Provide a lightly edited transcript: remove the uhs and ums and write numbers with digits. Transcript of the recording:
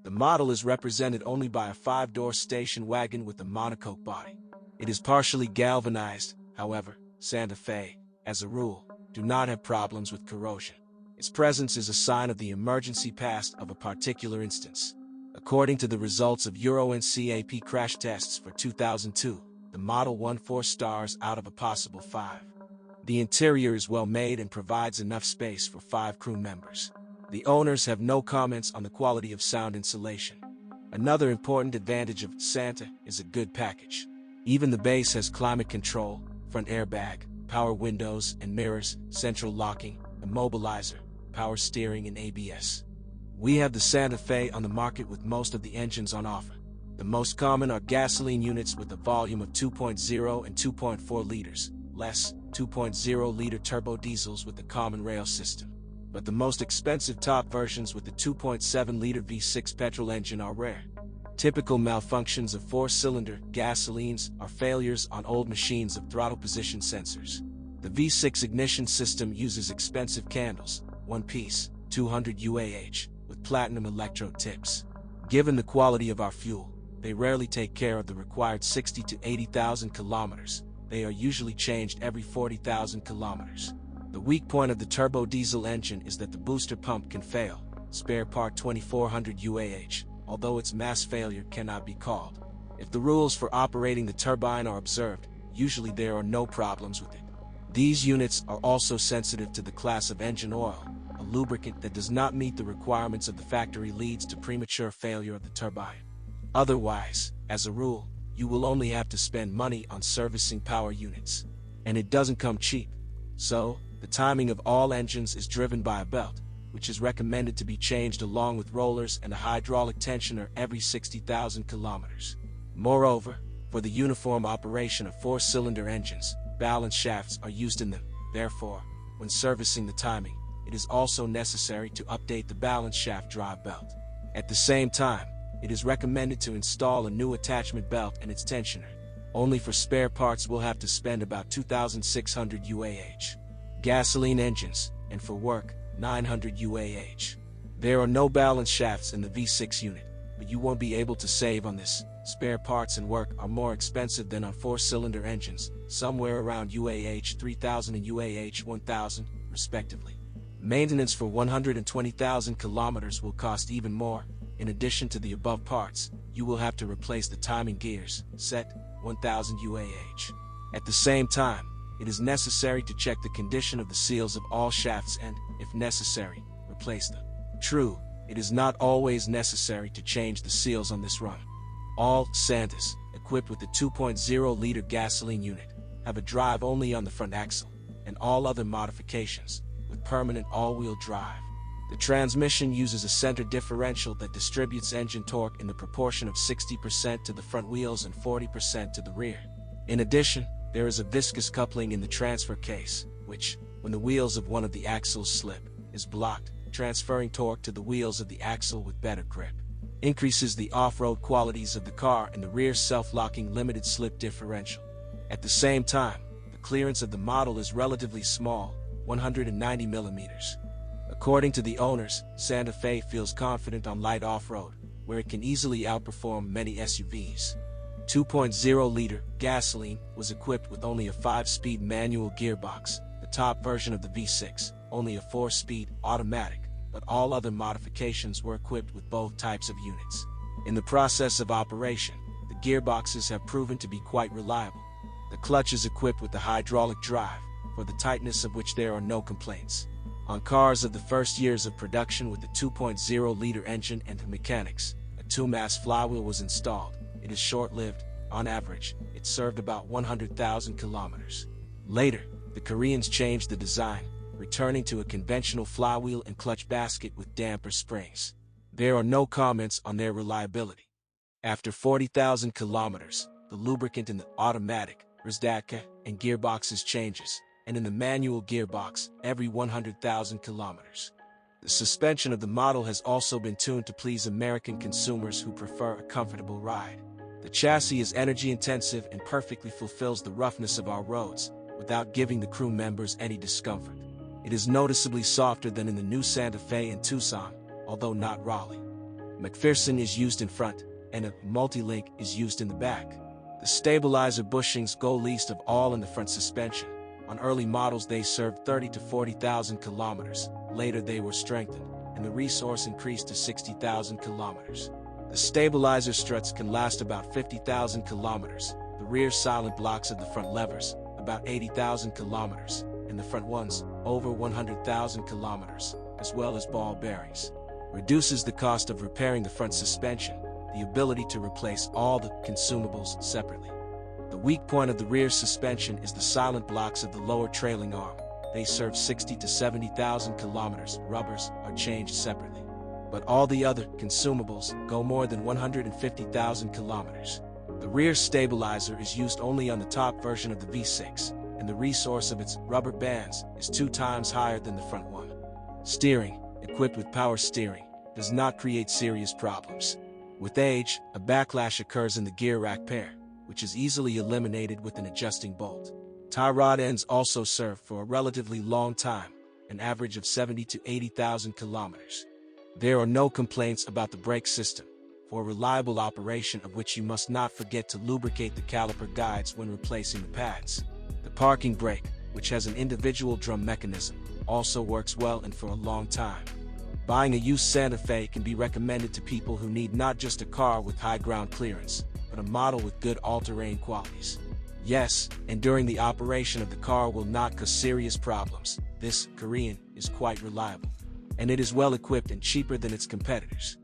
The model is represented only by a 5-door station wagon with a monocoque body. It is partially galvanized, however. Santa Fe, as a rule, do not have problems with corrosion. Its presence is a sign of the emergency past of a particular instance. According to the results of Euro NCAP crash tests for 2002, the model won 4 stars out of a possible 5. The interior is well made and provides enough space for 5 crew members. The owners have no comments on the quality of sound insulation. Another important advantage of Santa is a good package. Even the base has climate control, front airbag, power windows and mirrors, central locking, immobilizer, power steering and ABS. We have the Santa Fe on the market with most of the engines on offer. The most common are gasoline units with a volume of 2.0 and 2.4 liters, less 2.0-liter turbo diesels with the common rail system. But the most expensive top versions with the 2.7-liter V6 petrol engine are rare. Typical malfunctions of 4-cylinder gasolines are failures on old machines of throttle position sensors. The V6 ignition system uses expensive candles, one-piece, 200 UAH, with platinum electrode tips. Given the quality of our fuel, they rarely take care of the required 60 to 80,000 kilometers. They are usually changed every 40,000 kilometers. The weak point of the turbo diesel engine is that the booster pump can fail, spare part 2400 UAH, although its mass failure cannot be called. If the rules for operating the turbine are observed, usually there are no problems with it. These units are also sensitive to the class of engine oil. A lubricant that does not meet the requirements of the factory leads to premature failure of the turbine. Otherwise, as a rule, you will only have to spend money on servicing power units. And it doesn't come cheap. So, the timing of all engines is driven by a belt, which is recommended to be changed along with rollers and a hydraulic tensioner every 60,000 kilometers. Moreover, for the uniform operation of 4-cylinder engines, balance shafts are used in them. Therefore, when servicing the timing, it is also necessary to update the balance shaft drive belt. At the same time, it is recommended to install a new attachment belt and its tensioner. Only for spare parts we'll have to spend about 2,600 UAH. Gasoline engines, and for work, 900 UAH. There are no balance shafts in the V6 unit, but you won't be able to save on this. Spare parts and work are more expensive than on 4-cylinder engines, somewhere around UAH 3000 and UAH 1000, respectively. Maintenance for 120,000 kilometers will cost even more. In addition to the above parts, you will have to replace the timing gears, set 1000 UAH. At the same time, it is necessary to check the condition of the seals of all shafts and, if necessary, replace them. True, it is not always necessary to change the seals on this run. All Santas, equipped with the 2.0-liter gasoline unit, have a drive only on the front axle, and all other modifications, with permanent all-wheel drive. The transmission uses a center differential that distributes engine torque in the proportion of 60% to the front wheels and 40% to the rear. In addition, there is a viscous coupling in the transfer case, which, when the wheels of one of the axles slip, is blocked, transferring torque to the wheels of the axle with better grip. Increases the off-road qualities of the car and the rear self-locking limited slip differential. At the same time, the clearance of the model is relatively small, 190 millimeters. According to the owners, Santa Fe feels confident on light off-road, where it can easily outperform many SUVs. 2.0-liter gasoline was equipped with only a 5-speed manual gearbox, the top version of the V6, only a 4-speed automatic, but all other modifications were equipped with both types of units. In the process of operation, the gearboxes have proven to be quite reliable. The clutch is equipped with the hydraulic drive, for the tightness of which there are no complaints. On cars of the first years of production with the 2.0-liter engine and the mechanics, a 2-mass flywheel was installed. It is short-lived. On average, it served about 100,000 kilometers. Later, the Koreans changed the design, returning to a conventional flywheel and clutch basket with damper springs. There are no comments on their reliability. After 40,000 kilometers, the lubricant in the automatic, Rizdaka, and gearboxes changes, and in the manual gearbox, every 100,000 kilometers. The suspension of the model has also been tuned to please American consumers who prefer a comfortable ride. The chassis is energy-intensive and perfectly fulfills the roughness of our roads, without giving the crew members any discomfort. It is noticeably softer than in the new Santa Fe and Tucson, although not Raleigh. McPherson is used in front, and a multi-link is used in the back. The stabilizer bushings go least of all in the front suspension. On early models they served 30 to 40,000 kilometers. Later they were strengthened, and the resource increased to 60,000 kilometers. The stabilizer struts can last about 50,000 kilometers. The rear silent blocks of the front levers, about 80,000 kilometers, and the front ones, over 100,000 kilometers, as well as ball bearings. Reduces the cost of repairing the front suspension, the ability to replace all the consumables separately. The weak point of the rear suspension is the silent blocks of the lower trailing arm. They serve 60 to 70,000 kilometers. Rubbers are changed separately. But all the other consumables go more than 150,000 kilometers. The rear stabilizer is used only on the top version of the V6, and the resource of its rubber bands is 2 times higher than the front one. Steering, equipped with power steering, does not create serious problems. With age, a backlash occurs in the gear rack pair, which is easily eliminated with an adjusting bolt. Tie rod ends also serve for a relatively long time, an average of 70 to 80,000 kilometers. There are no complaints about the brake system, for reliable operation of which you must not forget to lubricate the caliper guides when replacing the pads. The parking brake, which has an individual drum mechanism, also works well and for a long time. Buying a used Santa Fe can be recommended to people who need not just a car with high ground clearance, but a model with good all-terrain qualities. Yes, enduring the operation of the car will not cause serious problems. This Korean is quite reliable, and it is well equipped and cheaper than its competitors.